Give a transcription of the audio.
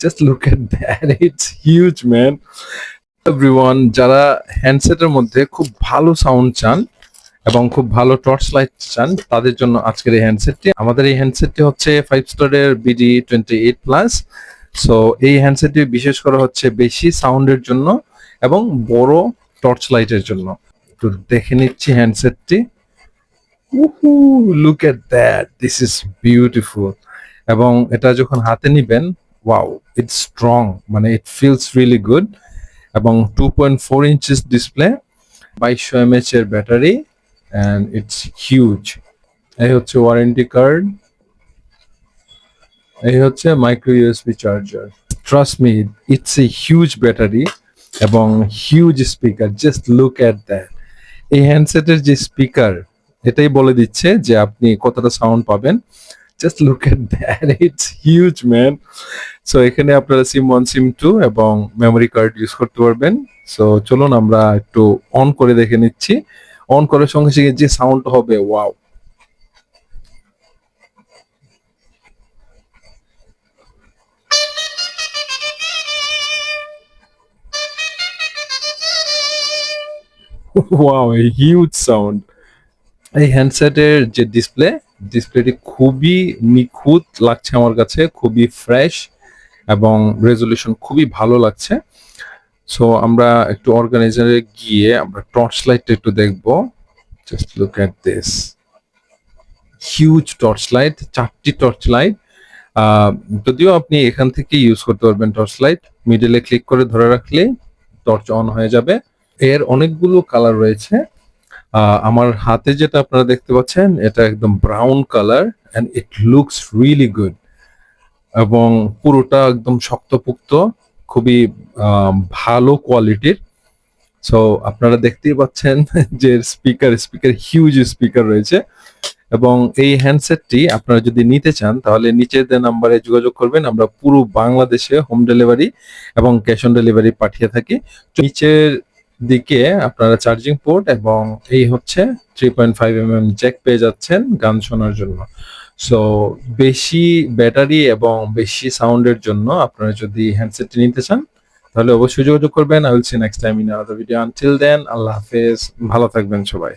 Just look at that. It's huge, man. Everyone, যারা হ্যান্ডসেটের মধ্যে খুব ভালো সাউন্ড চান এবং খুব ভালো টর্চ লাইট চান তাদের জন্য আজকের এই হ্যান্ডসেটটি। আমাদের এই হ্যান্ডসেটটি হচ্ছে 5 স্টারের BD28+। সো এই হ্যান্ডসেটটি বিশেষ করে হচ্ছে বেশি সাউন্ডের জন্য এবং বড় টর্চ লাইটের জন্য। তো দেখে নিচ্ছি হ্যান্ডসেটটি। Look at that, this is beautiful. এবং এটা যখন হাতে নিবেন, ওয়াও, ইটস স্ট্রং, মানে ইট ফিলস রিয়েলি গুড। এবং 2.4 ইঞ্চিস ডিসপ্লে, 2200 mAh এর ব্যাটারি, and it's huge. এই হচ্ছে ওয়ারেন্টি কার্ড, এই হচ্ছে micro USB charger. Trust me, it's a huge battery এবং huge speaker. Just look at that. এই হ্যান্ডসেটের যে স্পিকার, এটাই বলে দিচ্ছে যে আপনি কতটা সাউন্ড পাবেন। Just look at that, it's huge, man. So এখানে আপনারা SIM1 SIM2 এবং মেমোরি কার্ড ইউজ করতে পারবেন। সো চলুন আমরা একটু অন করে দেখে নিচ্ছি। অন করার সঙ্গে সঙ্গে যে সাউন্ড হবে, wow. Wow, a huge sound. এই হ্যান্ডসেটের যে ডিসপ্লেটি খুবই নিখুঁত লাগছে আমার কাছে, খুবই ফ্রেশ এবং রেজলিউশন খুবই ভালো লাগছে। সো আমরা একটু অর্গানাইজারে গিয়ে আমরা টর্চ লাইটটা একটু দেখবো। Just look at this huge torch light, 4টি টর্চ লাইট। যদিও আপনি এখান থেকে ইউজ করতে পারবেন টর্চ লাইট, মিডলে ক্লিক করে ধরে রাখলে টর্চ অন হয়ে যাবে। এর অনেকগুলো কালার রয়েছে। আমার হাতে যেটা আপনারা দেখতে পাচ্ছেন এটা একদম brown colour, and it looks really good. এবং পুরোটা একদম শক্তপোক্ত, খুবই ভালো কোয়ালিটির। সো আপনারা দেখতেই পাচ্ছেন যে স্পিকার হিউজ স্পিকার রয়েছে। এবং এই হ্যান্ডসেটটি আপনারা যদি নিতে চান তাহলে নিচের দেওয়া নাম্বারে যোগাযোগ করবেন। আমরা পুরো বাংলাদেশে হোম ডেলিভারি এবং ক্যাশ অন ডেলিভারি পাঠিয়ে থাকি। নিচের দিকে আপনারা চার্জিং পোর্ট এবং এই হচ্ছে 3.5mm জ্যাক পেয়ে যাচ্ছেন গান শোনার জন্য। সো বেশি ব্যাটারি এবং বেশি সাউন্ডের জন্য আপনারা যদি হ্যান্ডসেটটি নিতে চান তাহলে অবশ্যই যোগাযোগ করবেন। I will see next time in another video. Until then, আল্লাহ হাফেজ, ভালো থাকবেন সবাই।